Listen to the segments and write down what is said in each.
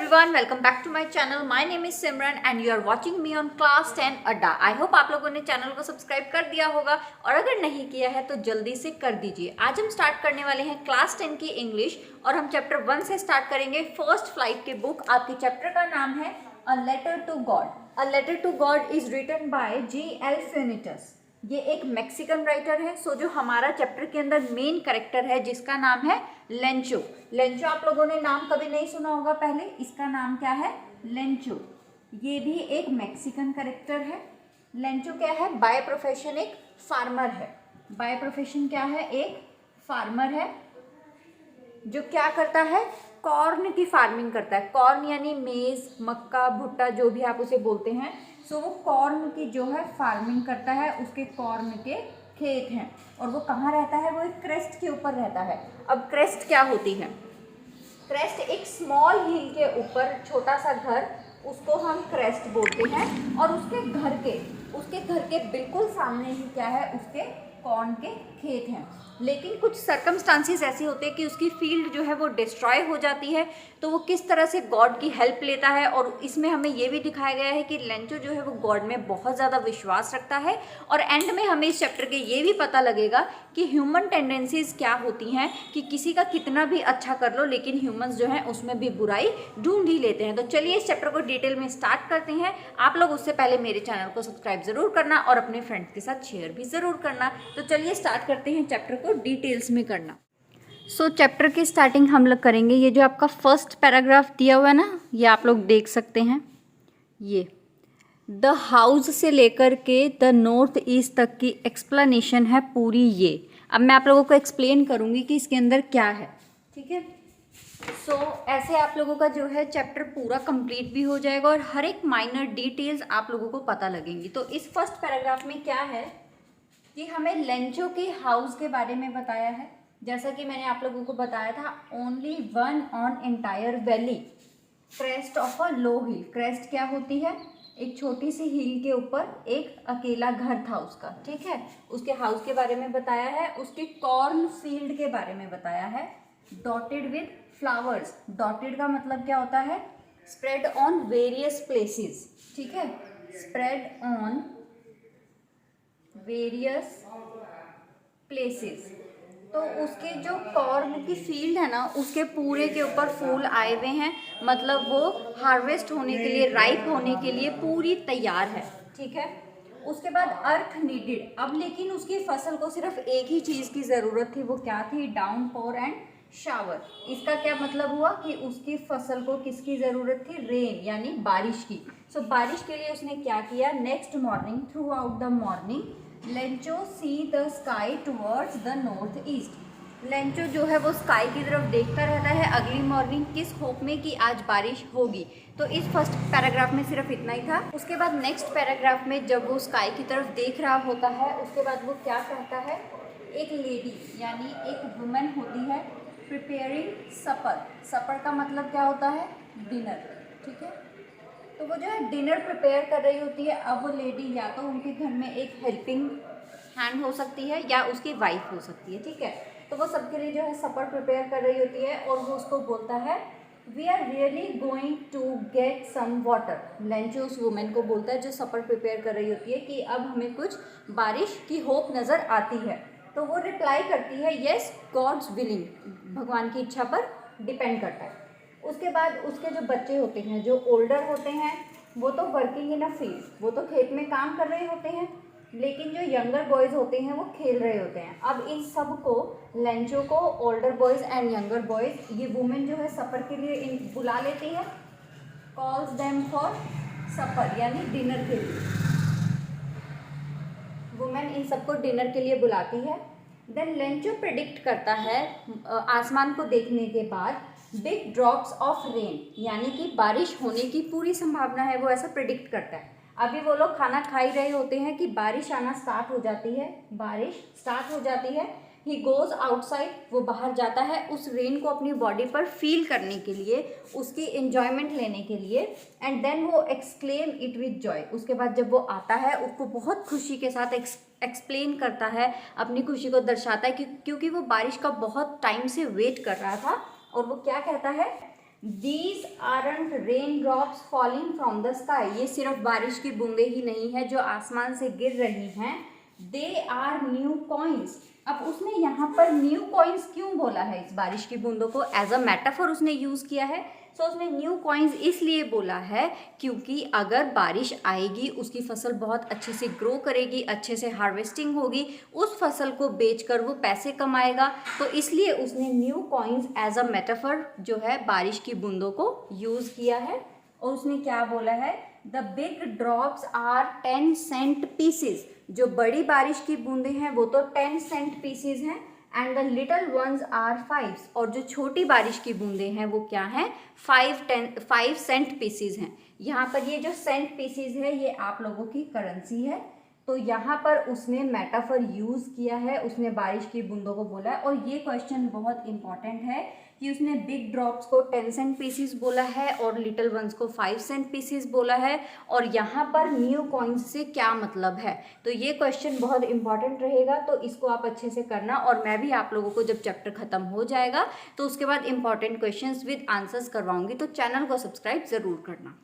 everyone, welcome back to my channel. My name is Simran and you are watching me on class 10 अड्डा. I hope आप लोगों ने channel को subscribe कर दिया होगा और अगर नहीं किया है तो जल्दी से कर दीजिए. आज हम स्टार्ट करने वाले हैं क्लास 10 की इंग्लिश और हम चैप्टर 1 से स्टार्ट करेंगे. फर्स्ट फ्लाइट की बुक, आपके चैप्टर का नाम है a letter to God. A letter to God is written by G.L. Funitas. ये एक मैक्सिकन राइटर है. सो जो हमारा चैप्टर के अंदर मेन कैरेक्टर है जिसका नाम है लेंचो. लेंचो आप लोगों ने नाम कभी नहीं सुना होगा पहले. इसका नाम क्या है? लेंचो. ये भी एक मैक्सिकन कैरेक्टर है. लेंचो क्या है? बाय प्रोफेशन एक फार्मर है. बाय प्रोफेशन क्या है? एक फार्मर है जो क्या करता है? कॉर्न की फार्मिंग करता है. कॉर्न यानी मेज, मक्का, भुट्टा, जो भी आप उसे बोलते हैं. सो वो कॉर्न की जो है फार्मिंग करता है. उसके कॉर्न के खेत हैं और वो कहाँ रहता है? वो एक क्रेस्ट के ऊपर रहता है. अब क्रेस्ट क्या होती है? क्रेस्ट एक स्मॉल हिल के ऊपर छोटा सा घर, उसको हम क्रेस्ट बोलते हैं. और उसके घर के बिल्कुल सामने ही क्या है? उसके कॉर्न के खेत हैं. लेकिन कुछ सर्कमस्टांसेस ऐसे होते हैं कि उसकी फील्ड जो है वो डिस्ट्रॉय हो जाती है. तो वो किस तरह से गॉड की हेल्प लेता है. और इसमें हमें ये भी दिखाया गया है कि लेंचो जो है वो गॉड में बहुत ज़्यादा विश्वास रखता है. और एंड में हमें इस चैप्टर के ये भी पता लगेगा कि ह्यूमन टेंडेंसीज क्या होती हैं, कि किसी का कितना भी अच्छा कर लो लेकिन ह्यूमंस जो हैं उसमें भी बुराई ढूंढ ही लेते हैं. तो चलिए इस चैप्टर को डिटेल में स्टार्ट करते हैं. आप लोग उससे पहले मेरे चैनल को सब्सक्राइब ज़रूर करना और अपने फ्रेंड्स के साथ शेयर भी ज़रूर करना. तो चलिए स्टार्ट करते हैं चैप्टर को डिटेल्स में करना. सो चैप्टर की स्टार्टिंग हम लोग करेंगे. ये जो आपका फर्स्ट पैराग्राफ दिया हुआ है ना, ये आप लोग देख सकते हैं. ये द हाउस से लेकर के द नॉर्थ ईस्ट तक की एक्सप्लेनेशन है पूरी. ये अब मैं आप लोगों को एक्सप्लेन करूँगी कि इसके अंदर क्या है. ठीक है. सो ऐसे आप लोगों का जो है चैप्टर पूरा कंप्लीट भी हो जाएगा और हर एक माइनर डिटेल्स आप लोगों को पता लगेंगी. तो इस फर्स्ट पैराग्राफ में क्या है कि हमें लेंचो के हाउस के बारे में बताया है. जैसा कि मैंने आप लोगों को बताया था, only one on entire valley, crest of a low hill. Crest क्या होती है? एक छोटी सी हिल के ऊपर एक अकेला घर था उसका. ठीक है. उसके हाउस के बारे में बताया है. उसके कॉर्न फील्ड के बारे में बताया है. Dotted with flowers. डॉटेड का मतलब क्या होता है? Spread on various places. ठीक है. Spread on various places. तो उसके जो कॉर्न की फील्ड है ना, उसके पूरे के ऊपर फूल आए हुए हैं. मतलब वो हार्वेस्ट होने के लिए, राइप होने के लिए पूरी तैयार है. ठीक है. उसके बाद अर्थ नीडेड. अब लेकिन उसकी फसल को सिर्फ एक ही चीज़ की ज़रूरत थी. वो क्या थी? Downpour and shower. इसका क्या मतलब हुआ कि उसकी फसल को किसकी ज़रूरत थी? रेन यानी बारिश की. सो बारिश के लिए उसने क्या किया? Next morning, through out the morning, Lencho see the sky towards the north east. Lencho जो है वो स्काई की तरफ देखता रहता है अगली मॉर्निंग, किस होप में कि आज बारिश होगी. तो इस फर्स्ट पैराग्राफ में सिर्फ इतना ही था. उसके बाद नेक्स्ट पैराग्राफ में जब वो स्काई की तरफ देख रहा होता है, उसके बाद वो क्या कहता है? एक लेडी यानी एक वुमेन होती है प्रिपेयरिंग सपर. सपर का मतलब क्या होता है? डिनर. ठीक है. तो वो जो है डिनर प्रिपेयर कर रही होती है. अब वो लेडी या तो उनके घर में एक हेल्पिंग हैंड हो सकती है या उसकी वाइफ हो सकती है. ठीक है. तो वो सबके लिए जो है सपर प्रिपेयर कर रही होती है और वो उसको बोलता है, we are really going to get some water. Lencho उस वुमेन को बोलता है जो सपर प्रिपेयर कर रही होती है कि अब हमें कुछ बारिश की होप नज़र आती है. तो वो रिप्लाई करती है, येस गॉड्स विलिंग. भगवान की इच्छा पर डिपेंड करता है. उसके बाद उसके जो बच्चे होते हैं, जो ओल्डर होते हैं, वो तो वर्किंग इन अ फील्ड, वो तो खेत में काम कर रहे होते हैं. लेकिन जो यंगर बॉयज़ होते हैं वो खेल रहे होते हैं. अब इन सब को, लेंचो को, older boys and younger boys, ये वुमेन जो है सफ़र के लिए बुला लेती है. कॉल्स देम फॉर सफ़र यानी डिनर के लिए. वुमेन इन सबको डिनर के लिए बुलाती है. देन लेंचो प्रिडिक्ट करता है आसमान को देखने के बाद, बिग ड्रॉप्स ऑफ रेन यानी कि बारिश होने की पूरी संभावना है. वो ऐसा प्रिडिक्ट करता है. अभी वो लोग खाना खा ही रहे होते हैं कि बारिश आना स्टार्ट हो जाती है. बारिश स्टार्ट हो जाती है. He goes outside. वो बाहर जाता है उस रेन को अपनी बॉडी पर फील करने के लिए, उसकी एन्जॉयमेंट लेने के लिए. एंड देन वो एक्सक्लेम इट विद जॉय. उसके बाद जब वो आता है उसको बहुत खुशी के साथ एक्सप्लेन करता है, अपनी खुशी को दर्शाता है क्योंकि वो बारिश का बहुत टाइम से वेट कर रहा था. और वो क्या कहता है? These aren't raindrops falling from the sky. ये सिर्फ बारिश की बूंदे ही नहीं है जो आसमान से गिर रही हैं. They are new coins. अब उसने यहाँ पर न्यू कॉइन्स क्यों बोला है? इस बारिश की बूंदों को एज अ मेटाफर उसने यूज़ किया है. सो उसने न्यू कॉइन्स इसलिए बोला है क्योंकि अगर बारिश आएगी, उसकी फसल बहुत अच्छे से ग्रो करेगी, अच्छे से हार्वेस्टिंग होगी, उस फसल को बेचकर वो पैसे कमाएगा. तो इसलिए उसने new coins as a metaphor जो है बारिश की बूंदों को यूज़ किया है. और उसने क्या बोला है? The big drops are 10 cent pieces. जो बड़ी बारिश की बूंदें हैं वो तो 10 सेंट पीसेज हैं. And the little ones are 5. और जो छोटी बारिश की बूंदें हैं वो क्या हैं? 5 सेंट पीसेज हैं. यहाँ पर ये जो सेंट पीसेज है ये आप लोगों की करेंसी है. तो यहाँ पर उसने मेटाफर यूज़ किया है, उसने बारिश की बूंदों को बोला है. और ये क्वेश्चन बहुत इंपॉर्टेंट है कि उसने बिग ड्रॉप्स को 10 सेंट पीसेस बोला है और लिटिल वंस को 5 सेंट पीसेस बोला है. और यहाँ पर न्यू कॉइन्स से क्या मतलब है? तो ये क्वेश्चन बहुत इंपॉर्टेंट रहेगा, तो इसको आप अच्छे से करना. और मैं भी आप लोगों को जब चैप्टर ख़त्म हो जाएगा तो उसके बाद इंपॉर्टेंट क्वेश्चंस विद आंसर्स करवाऊंगी, तो चैनल को सब्सक्राइब ज़रूर करना.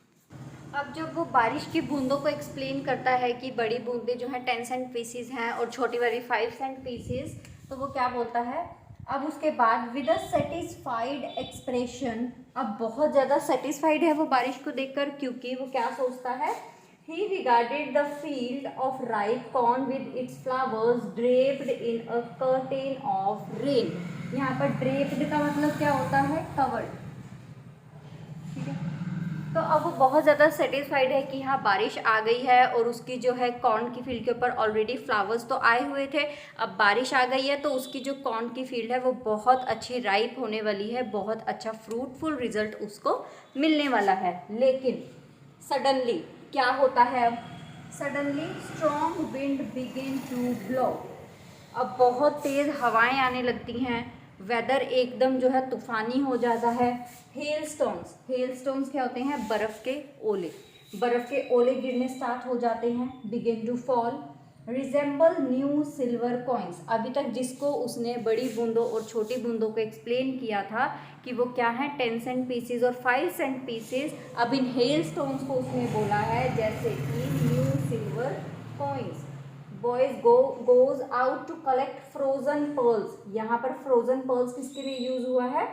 अब जब वो बारिश की बूंदों को एक्सप्लेन करता है कि बड़ी बूंदें जो हैं 10 सेंट पीसेस हैं और छोटी वाली 5 सेंट पीसेस, तो वो क्या बोलता है? अब उसके बाद विद अ सेटिस्फाइड एक्सप्रेशन. अब बहुत ज़्यादा सेटिस्फाइड है वो बारिश को देखकर, क्योंकि वो क्या सोचता है? ही regarded the field of ripe corn with its flowers draped in a curtain of rain. यहाँ पर ड्रेप्ड का मतलब क्या होता है? कवर्ड. ठीक है. तो अब वो बहुत ज़्यादा सेटिस्फाइड है कि हाँ बारिश आ गई है और उसकी जो है कॉर्न की फील्ड के ऊपर ऑलरेडी फ्लावर्स तो आए हुए थे. अब बारिश आ गई है तो उसकी जो कॉर्न की फील्ड है वो बहुत अच्छी राइप होने वाली है, बहुत अच्छा फ्रूटफुल रिजल्ट उसको मिलने वाला है. लेकिन सडनली क्या होता है? अब suddenly strong wind begin to blow. अब बहुत तेज़ हवाएं आने लगती हैं, वेदर एकदम जो है तूफ़ानी हो जाता है. हेलस्टोन्स. हेलस्टोन्स क्या होते हैं? बर्फ़ के ओले. बर्फ़ के ओले गिरने स्टार्ट हो जाते हैं. Begin to fall. Resemble new silver coins. अभी तक जिसको उसने बड़ी बूंदों और छोटी बूंदों को एक्सप्लेन किया था कि वो क्या है 10 सेंट पीसेज और 5 सेंट पीसेज, अब इन हेलस्टोन्स को उसने बोला है जैसे कि new silver coins. Boys goes out to collect frozen pearls. यहाँ पर फ्रोजन पर्ल्स किसके लिए यूज हुआ है?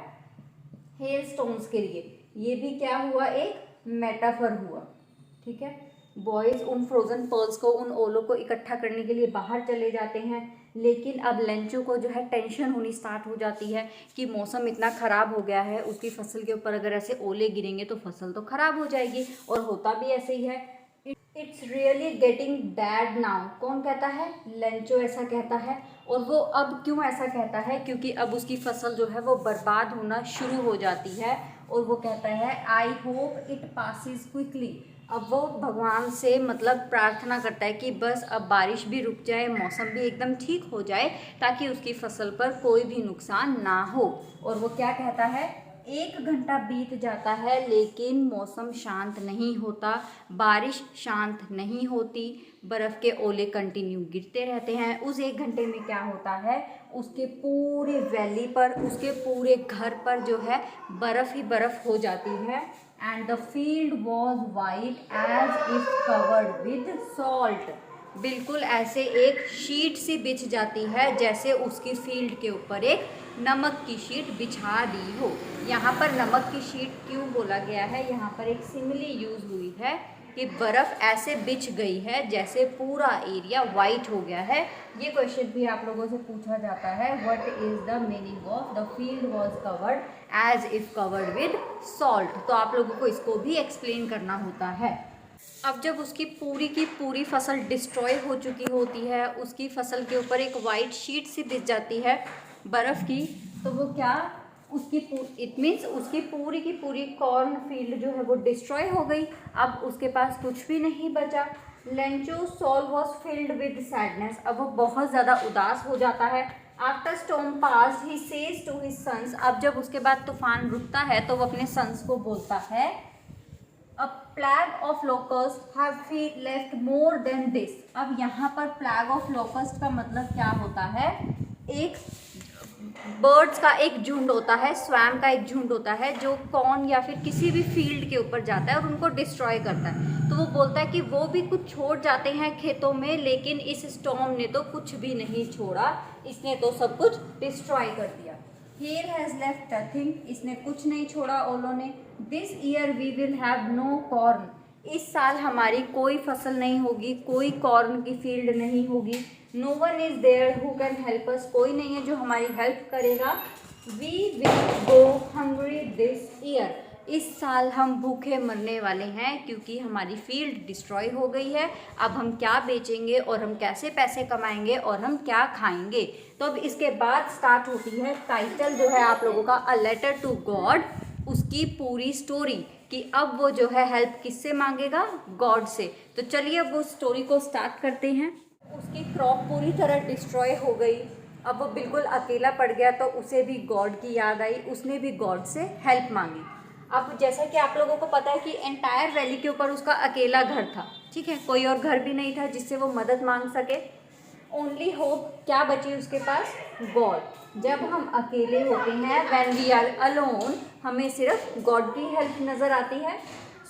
हेलस्टोन्स के लिए. ये भी क्या हुआ? एक मेटाफर हुआ. ठीक है. बॉयज उन फ्रोजन पर्ल्स को, उन ओलों को इकट्ठा करने के लिए बाहर चले जाते हैं. लेकिन अब लेंचो को जो है टेंशन होनी स्टार्ट हो जाती है कि मौसम इतना ख़राब हो गया है, उसकी फसल के ऊपर अगर ऐसे ओले गिरेंगे तो फसल तो ख़राब हो जाएगी. और होता भी ऐसे ही है. It's really getting bad now. कौन कहता है? लेंचो ऐसा कहता है. और वो अब क्यों ऐसा कहता है? क्योंकि अब उसकी फसल जो है वो बर्बाद होना शुरू हो जाती है. और वो कहता है I hope it passes quickly. अब वो भगवान से मतलब प्रार्थना करता है कि बस अब बारिश भी रुक जाए, मौसम भी एकदम ठीक हो जाए, ताकि उसकी फसल पर कोई भी नुकसान ना हो. और वो क्या कहता है? 1 घंटा बीत जाता है लेकिन मौसम शांत नहीं होता, बारिश शांत नहीं होती, बर्फ़ के ओले कंटिन्यू गिरते रहते हैं. उस 1 घंटे में क्या होता है? उसके पूरे वैली पर, उसके पूरे घर पर जो है बर्फ़ ही बर्फ़ हो जाती है. And the field was white as if covered with salt. बिल्कुल ऐसे एक शीट सी बिछ जाती है जैसे उसकी फील्ड के ऊपर एक नमक की शीट बिछा दी हो. यहाँ पर नमक की शीट क्यों बोला गया है? यहाँ पर एक सिमिली यूज़ हुई है कि बर्फ़ ऐसे बिछ गई है जैसे पूरा एरिया वाइट हो गया है. ये क्वेश्चन भी आप लोगों से पूछा जाता है. What is the meaning of the field was covered as if covered with salt? तो आप लोगों को इसको भी एक्सप्लेन करना होता है. अब जब उसकी पूरी की पूरी फसल डिस्ट्रॉय हो चुकी होती है, उसकी फसल के ऊपर एक वाइट शीट सी बिछ जाती है बर्फ़ की, तो वो क्या, उसकी इट मीन्स उसकी पूरी की पूरी कॉर्न फील्ड जो है वो डिस्ट्रॉय हो गई. अब उसके पास कुछ भी नहीं बचा. Lencho soul was filled with sadness. अब वो बहुत ज़्यादा उदास हो जाता है. After storm pass he says to his sons. अब जब उसके बाद तूफान रुकता है तो वो अपने सन्स को बोलता है a plague of locust have left more than this. अब यहाँ पर प्लैग ऑफ लोकस्ट का मतलब क्या होता है? एक बर्ड्स का एक झुंड होता है, स्वैम का एक झुंड होता है जो कॉर्न या फिर किसी भी फील्ड के ऊपर जाता है और उनको डिस्ट्रॉय करता है। तो वो बोलता है कि वो भी कुछ छोड़ जाते हैं खेतों में, लेकिन इस स्टॉर्म ने तो कुछ भी नहीं छोड़ा, इसने तो सब कुछ डिस्ट्रॉय कर दिया। हेल हैज़ लेफ्ट नथिंग, इसने कुछ नहीं छोड़ा ओलों ने। This year we will have no corn, इस साल हमारी कोई फसल नहीं होगी, कोई कॉर्न की फील्ड नहीं होगी। No one is there who can help us, कोई नहीं है जो हमारी हेल्प करेगा। We will go hungry this year, इस साल हम भूखे मरने वाले हैं क्योंकि हमारी फील्ड डिस्ट्रॉय हो गई है। अब हम क्या बेचेंगे और हम कैसे पैसे कमाएंगे और हम क्या खाएंगे। तो अब इसके बाद स्टार्ट होती है टाइटल जो है आप लोगों का, अ लेटर टू गॉड, उसकी पूरी स्टोरी कि अब वो जो है हेल्प किससे मांगेगा, गॉड से। तो चलिए अब वो स्टोरी को स्टार्ट करते हैं। उसकी क्रॉप पूरी तरह डिस्ट्रॉय हो गई, अब वो बिल्कुल अकेला पड़ गया, तो उसे भी गॉड की याद आई, उसने भी गॉड से हेल्प मांगी। अब जैसा कि आप लोगों को पता है कि एंटायर वैली के ऊपर उसका अकेला घर था, ठीक है, कोई और घर भी नहीं था जिससे वो मदद मांग सके। ओनली होप क्या बची उसके पास, गॉड। जब हम अकेले होते हैं, व्हेन वी आर अलोन, हमें सिर्फ गॉड की हेल्प नज़र आती है।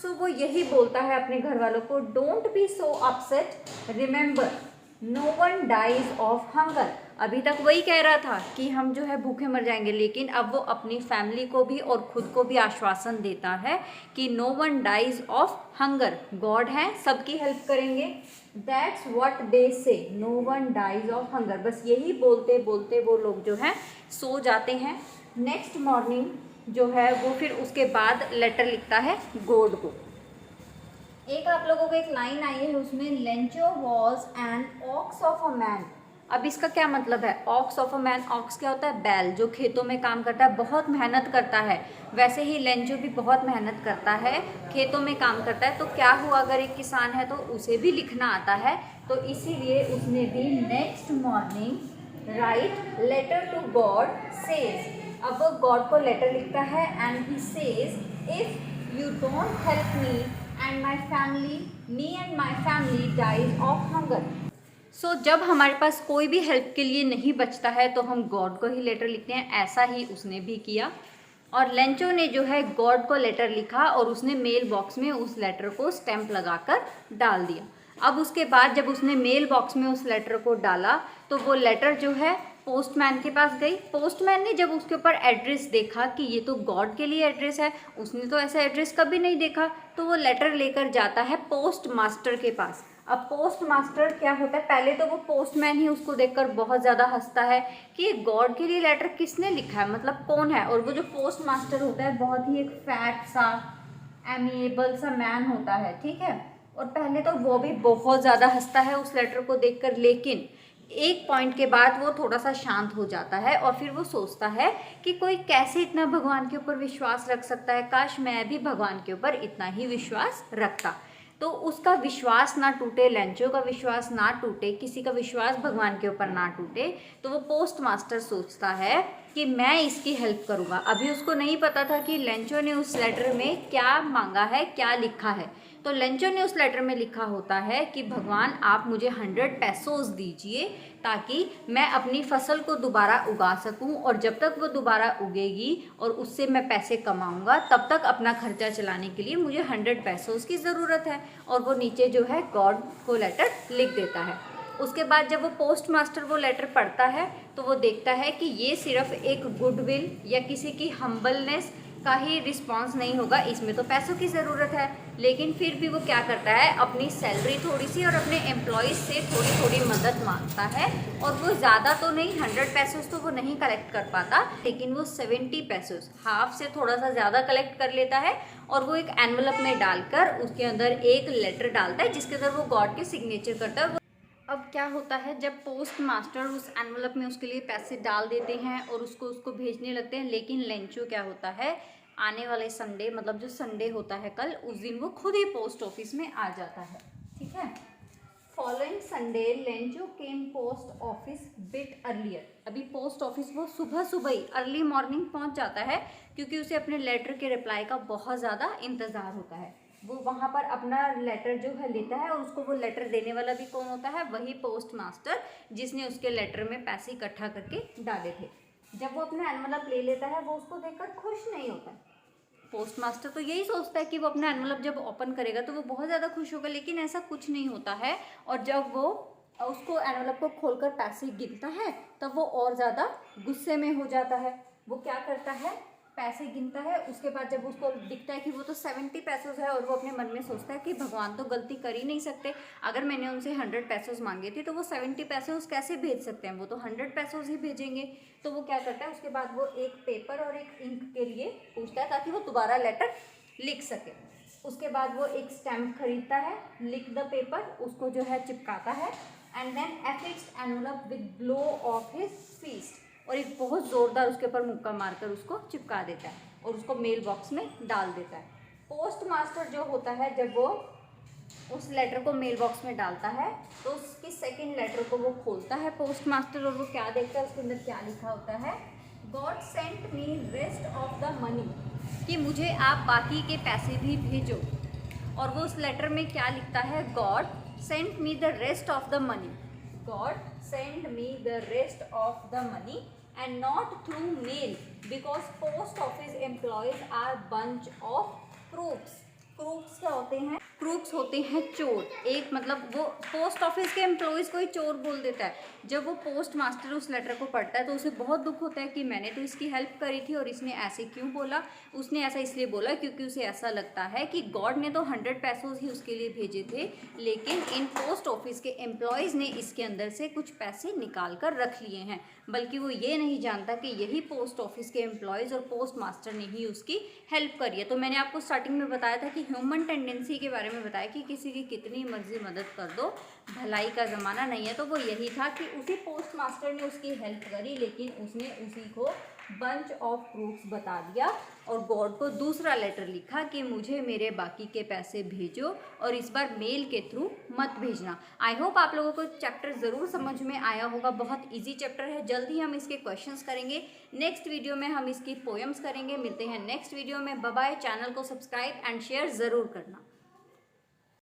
सो वो यही बोलता है अपने घर वालों को, don't be so upset, remember no one dies of hunger. अभी तक वही कह रहा था कि हम जो है भूखे मर जाएंगे, लेकिन अब वो अपनी फैमिली को भी और खुद को भी आश्वासन देता है कि no one dies of hunger, God है, सबकी हेल्प करेंगे। That's what they say, no one dies of hunger, बस यही बोलते बोलते वो लोग जो है सो जाते हैं। नेक्स्ट मॉर्निंग जो है वो फिर उसके बाद लेटर लिखता है गॉड को। एक आप लोगों को एक लाइन आई है उसमें, Lencho was an ox of a man. अब इसका क्या मतलब है, ox of a man, ox क्या होता है, बैल, जो खेतों में काम करता है, बहुत मेहनत करता है। वैसे ही लेंचो भी बहुत मेहनत करता है, खेतों में काम करता है। तो क्या हुआ, अगर एक किसान है तो उसे भी लिखना आता है, तो इसीलिए उसने भी next morning write letter to God says. अब वो गॉड को लेटर लिखता है and he says, if you don't help me and my family, me and my family dies of hunger। सो जब हमारे पास कोई भी हेल्प के लिए नहीं बचता है तो हम गॉड को ही लेटर लिखते हैं, ऐसा ही उसने भी किया। और लेंचो ने जो है गॉड को लेटर लिखा और उसने मेल बॉक्स में उस लेटर को स्टैंप लगाकर डाल दिया। अब उसके बाद जब उसने मेल बॉक्स में उस लेटर को डाला तो वो लेटर जो है पोस्टमैन के पास गई। पोस्टमैन ने जब उसके ऊपर एड्रेस देखा कि ये तो गॉड के लिए एड्रेस है, उसने तो ऐसा एड्रेस कभी नहीं देखा, तो वो लेटर लेकर जाता है पोस्ट मास्टर के पास। अब पोस्ट मास्टर क्या होता है, पहले तो वो पोस्टमैन ही उसको देखकर बहुत ज़्यादा हंसता है कि ये गॉड के लिए लेटर किसने लिखा है, मतलब कौन है। और वो जो पोस्ट मास्टर होता है बहुत ही एक फैट सा एमिएबल सा मैन होता है, ठीक है। और पहले तो वो भी बहुत ज़्यादा हंसता है उस लेटर को देखकर, लेकिन एक पॉइंट के बाद वो थोड़ा सा शांत हो जाता है और फिर वो सोचता है कि कोई कैसे इतना भगवान के ऊपर विश्वास रख सकता है, काश मैं भी भगवान के ऊपर इतना ही विश्वास रखता। तो उसका विश्वास ना टूटे, लेंचो का विश्वास ना टूटे, किसी का विश्वास भगवान के ऊपर ना टूटे, तो वो पोस्ट मास्टर सोचता है कि मैं इसकी हेल्प करूँगा। अभी उसको नहीं पता था कि लेंचो ने उस लेटर में क्या मांगा है, क्या लिखा है। तो लेंचो ने उस लेटर में लिखा होता है कि भगवान आप मुझे 100 पैसोस दीजिए ताकि मैं अपनी फसल को दोबारा उगा सकूं, और जब तक वो दोबारा उगेगी और उससे मैं पैसे कमाऊंगा तब तक अपना खर्चा चलाने के लिए मुझे 100 पैसोस की ज़रूरत है। और वो नीचे जो है गॉड को लेटर लिख देता है। उसके बाद जब वो पोस्ट मास्टर वो लेटर पढ़ता है तो वो देखता है कि ये सिर्फ एक गुडविल या किसी की हम्बलनेस का ही रिस्पॉन्स नहीं होगा, इसमें तो पैसों की ज़रूरत है। लेकिन फिर भी वो क्या करता है, अपनी सैलरी थोड़ी सी और अपने एम्प्लॉयज़ से थोड़ी थोड़ी मदद मांगता है। और वो ज़्यादा तो नहीं, 100 पैसोस तो वो नहीं कलेक्ट कर पाता, लेकिन वो 70 पैसोस, हाफ से थोड़ा सा ज़्यादा कलेक्ट कर लेता है। और वो एक एनवलप में डालकर उसके अंदर एक लेटर डालता है जिसके अंदर वो गॉड के सिग्नेचर करता है। अब क्या होता है, जब पोस्ट मास्टर उस एनवलप में उसके लिए पैसे डाल देते हैं और उसको भेजने लगते हैं, लेकिन लेंचो क्या होता है, आने वाले संडे, मतलब जो संडे होता है कल, उस दिन वो खुद ही पोस्ट ऑफिस में आ जाता है, ठीक है। फॉलोइंग संडे लेंचो केम पोस्ट ऑफिस बिट अर्लियर। अभी पोस्ट ऑफिस वो सुबह सुबह ही अर्ली मॉर्निंग पहुंच जाता है क्योंकि उसे अपने लेटर के रिप्लाई का बहुत ज़्यादा इंतज़ार होता है। वो वहाँ पर अपना लेटर जो है लेता है और उसको वो लेटर देने वाला भी कौन होता है, वही पोस्ट मास्टर जिसने उसके लेटर में पैसे इकट्ठा करके डाले थे। जब वो अपना एनवलप ले लेता है वो उसको देखकर खुश नहीं होता। पोस्ट मास्टर तो यही सोचता है कि वो अपना एनवलप जब ओपन करेगा तो वो बहुत ज़्यादा खुश होगा, लेकिन ऐसा कुछ नहीं होता है। और जब वो उसको एनवलप को खोलकर पैसे गिनता है तब वो और ज़्यादा गुस्से में हो जाता है। वो क्या करता है, पैसे गिनता है, उसके बाद जब उसको दिखता है कि वो तो 70 पैसे है और वो अपने मन में सोचता है कि भगवान तो गलती कर ही नहीं सकते, अगर मैंने उनसे 100 पैसे मांगे थे तो वो 70 पैसे कैसे भेज सकते हैं, वो तो 100 पैसे ही भेजेंगे। तो वो क्या करता है, उसके बाद वो एक पेपर और एक इंक के लिए पूछता है ताकि वो दोबारा लेटर लिख सके। उसके बाद वो एक स्टैम्प खरीदता है, लिख द पेपर, उसको जो है चिपकाता है, and then affixed envelope with blow of his fist, और एक बहुत ज़ोरदार उसके ऊपर मुक्का मारकर उसको चिपका देता है और उसको मेल बॉक्स में डाल देता है। पोस्ट मास्टर जो होता है, जब वो उस लेटर को मेल बॉक्स में डालता है तो उसकी सेकंड लेटर को वो खोलता है पोस्ट मास्टर, और वो क्या देखता है, उसके अंदर क्या लिखा होता है, God sent me rest of the money, कि मुझे आप बाकी के पैसे भी भेजो। और वो उस लेटर में क्या लिखता है, God sent me the rest of the money, God send me the rest of the money and not through mail because post office employees are bunch of crooks। Crooks क्या होते हैं, क्रूक्स होते हैं चोर। एक मतलब वो पोस्ट ऑफिस के एम्प्लॉयज़ को ही चोर बोल देता है। जब वो पोस्ट मास्टर उस लेटर को पढ़ता है तो उसे बहुत दुख होता है कि मैंने तो इसकी हेल्प करी थी और इसने ऐसे क्यों बोला। उसने ऐसा इसलिए बोला क्योंकि उसे ऐसा लगता है कि गॉड ने तो 100 पैसे ही उसके लिए भेजे थे, लेकिन इन पोस्ट ऑफिस के एम्प्लॉयज़ ने इसके अंदर से कुछ पैसे निकाल कर रख लिए हैं, बल्कि वो ये नहीं जानता कि यही पोस्ट ऑफिस के एम्प्लॉयज़ और पोस्ट मास्टर ने ही उसकी हेल्प करी है। तो मैंने आपको स्टार्टिंग में बताया था कि ह्यूमन टेंडेंसी के बारे में बताया कि किसी की कितनी मर्जी मदद कर दो, भलाई का ज़माना नहीं है। तो वो यही था कि उसी पोस्ट मास्टर ने उसकी हेल्प करी, लेकिन उसने उसी को बंच ऑफ क्रूक्स बता दिया और गॉड को दूसरा लेटर लिखा कि मुझे मेरे बाकी के पैसे भेजो और इस बार मेल के थ्रू मत भेजना। आई होप आप लोगों को चैप्टर ज़रूर समझ में आया होगा। बहुत इजी चैप्टर है, जल्द ही हम इसके क्वेश्चंस करेंगे। नेक्स्ट वीडियो में हम इसकी पोएम्स करेंगे। मिलते हैं नेक्स्ट वीडियो में। Bye bye. चैनल को सब्सक्राइब एंड शेयर ज़रूर करना।